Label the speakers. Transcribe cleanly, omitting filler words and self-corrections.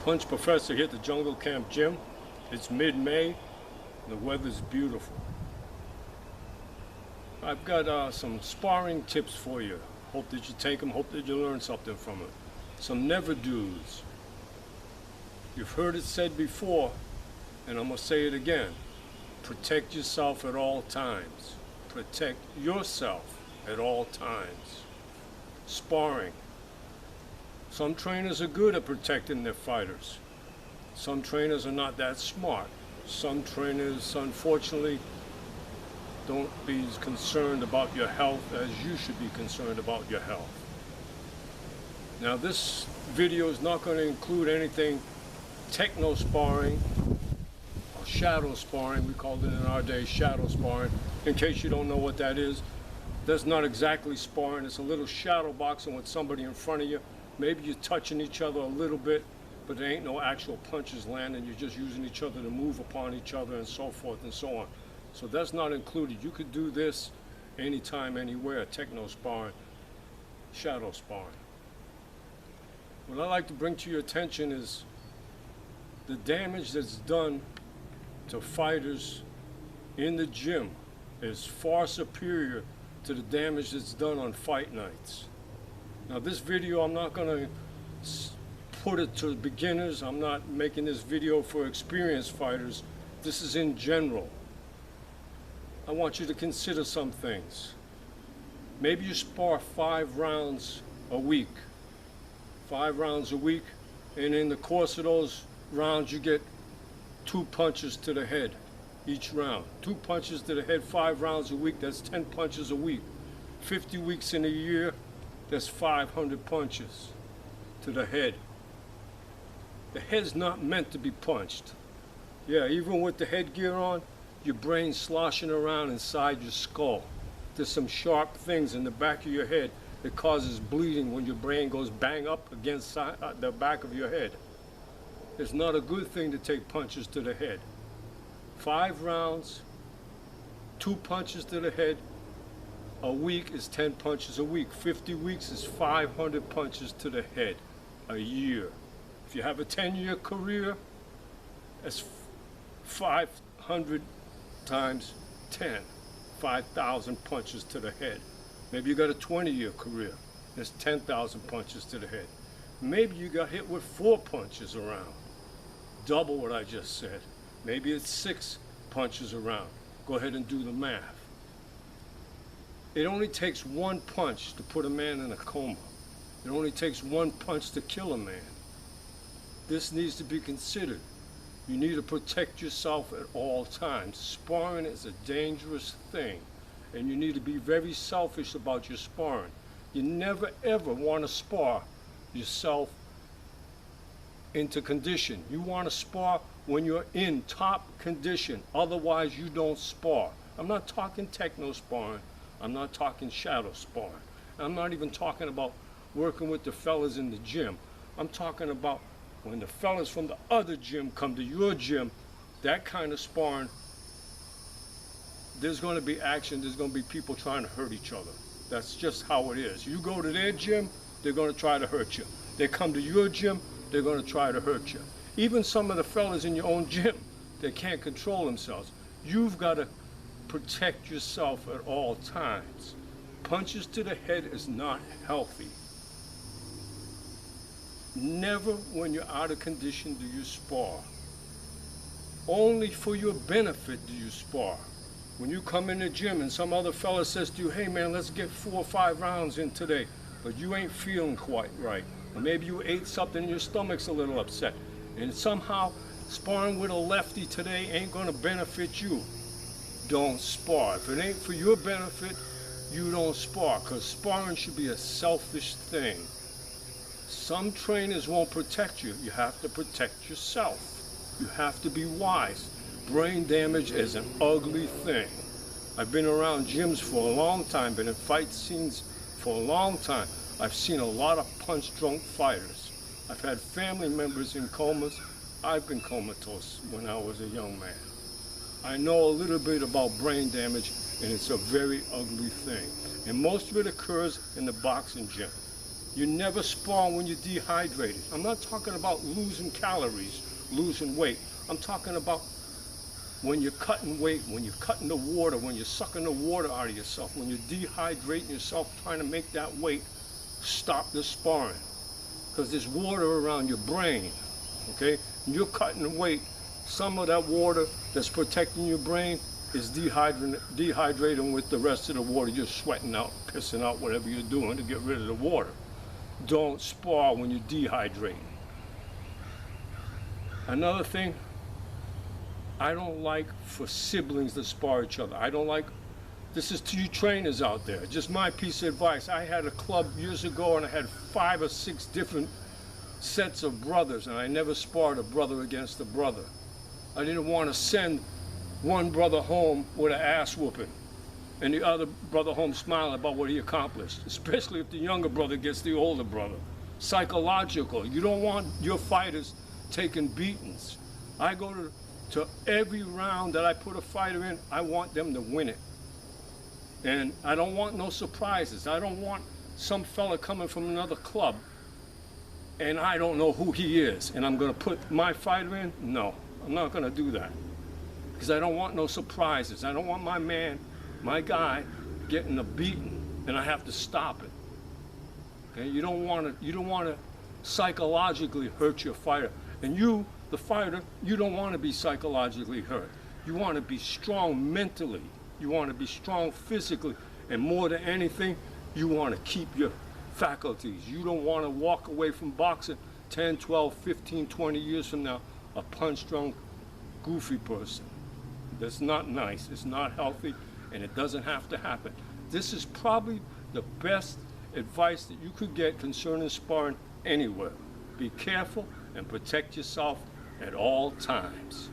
Speaker 1: Punch Professor here at the Jungle Camp Gym. It's mid-May and the weather's beautiful. I've got some sparring tips for you. Hope that you take them, hope that you learn something from it. Some never-dos. You've heard it said before, and I'm going to say it again. Protect yourself at all times. Protect yourself at all times. Sparring. Some trainers are good at protecting their fighters. Some trainers are not that smart. Some trainers, unfortunately, don't be as concerned about your health as you should be concerned about your health. Now, this video is not going to include anything techno sparring or shadow sparring. We called it in our day shadow sparring. In case you don't know what that is, that's not exactly sparring. It's a little shadow boxing with somebody in front of you. Maybe you're touching each other a little bit, but there ain't no actual punches landing. You're just using each other to move upon each other and so forth and so on. So that's not included. You could do this anytime, anywhere, techno sparring, shadow sparring. What I'd like to bring to your attention is the damage that's done to fighters in the gym is far superior to the damage that's done on fight nights. Now, this video, I'm not going to put it to beginners. I'm not making this video for experienced fighters. This is in general. I want you to consider some things. Maybe you spar 5 rounds a week. 5 rounds a week, and in the course of those rounds, you get 2 punches to the head each round. 2 punches to the head, 5 rounds a week, that's 10 punches a week. 50 weeks in a year, that's 500 punches to the head. The head's not meant to be punched. Yeah, even with the headgear on, your brain's sloshing around inside your skull. There's some sharp things in the back of your head that causes bleeding when your brain goes bang up against the back of your head. It's not a good thing to take punches to the head. 5 rounds, 2 punches to the head, a week is 10 punches a week. 50 weeks is 500 punches to the head a year. If you have a 10-year career, that's 500 times 10, 5,000 punches to the head. Maybe you got a 20-year career, that's 10,000 punches to the head. Maybe you got hit with 4 punches around, double what I just said. Maybe it's 6 punches around. Go ahead and do the math. It only takes 1 punch to put a man in a coma. It only takes 1 punch to kill a man. This needs to be considered. You need to protect yourself at all times. Sparring is a dangerous thing, and you need to be very selfish about your sparring. You never ever want to spar yourself into condition. You want to spar when you're in top condition. Otherwise, you don't spar. I'm not talking techno sparring. I'm not talking shadow sparring. I'm not even talking about working with the fellas in the gym. I'm talking about when the fellas from the other gym come to your gym, that kind of sparring, there's going to be action. There's going to be people trying to hurt each other. That's just how it is. You go to their gym, they're going to try to hurt you. They come to your gym, they're going to try to hurt you. Even some of the fellas in your own gym, they can't control themselves. You've got to protect yourself at all times. Punches to the head is not healthy. Never when you're out of condition do you spar. Only for your benefit do you spar. When you come in the gym and some other fella says to you, hey man, let's get 4 or 5 rounds in today, but you ain't feeling quite right. Or maybe you ate something and your stomach's a little upset. And somehow sparring with a lefty today ain't gonna benefit you. Don't spar. If it ain't for your benefit, you don't spar, because sparring should be a selfish thing. Some trainers won't protect you. You have to protect yourself. You have to be wise. Brain damage is an ugly thing. I've been around gyms for a long time, been in fight scenes for a long time. I've seen a lot of punch-drunk fighters. I've had family members in comas. I've been comatose when I was a young man. I know a little bit about brain damage, and it's a very ugly thing. And most of it occurs in the boxing gym. You never spar when you're dehydrated. I'm not talking about losing calories, losing weight. I'm talking about when you're cutting weight, when you're cutting the water, when you're sucking the water out of yourself, when you're dehydrating yourself, trying to make that weight, stop the sparring. Because there's water around your brain, okay? And you're cutting the weight. Some of that water that's protecting your brain is dehydrating with the rest of the water. You're sweating out, pissing out, whatever you're doing to get rid of the water. Don't spar when you're dehydrating. Another thing, I don't like for siblings to spar each other. I don't like, this is to you trainers out there, just my piece of advice. I had a club years ago and I had 5 or 6 different sets of brothers, and I never sparred a brother against a brother. I didn't want to send one brother home with an ass whooping and the other brother home smiling about what he accomplished, especially if the younger brother gets the older brother. Psychological. You don't want your fighters taking beatings. I go to every round that I put a fighter in, I want them to win it. And I don't want no surprises. I don't want some fella coming from another club and I don't know who he is and I'm gonna put my fighter in. No, I'm not gonna do that. Because I don't want no surprises. I don't want my man, my guy, getting a beating and I have to stop it. Okay, you don't want to psychologically hurt your fighter. And you, the fighter, you don't want to be psychologically hurt. You want to be strong mentally. You want to be strong physically. And more than anything, you want to keep your faculties. You don't want to walk away from boxing 10, 12, 15, 20 years from now, a punch-drunk, goofy person. That's not nice. It's not healthy, and it doesn't have to happen. This is probably the best advice that you could get concerning sparring anywhere. Be careful and protect yourself at all times.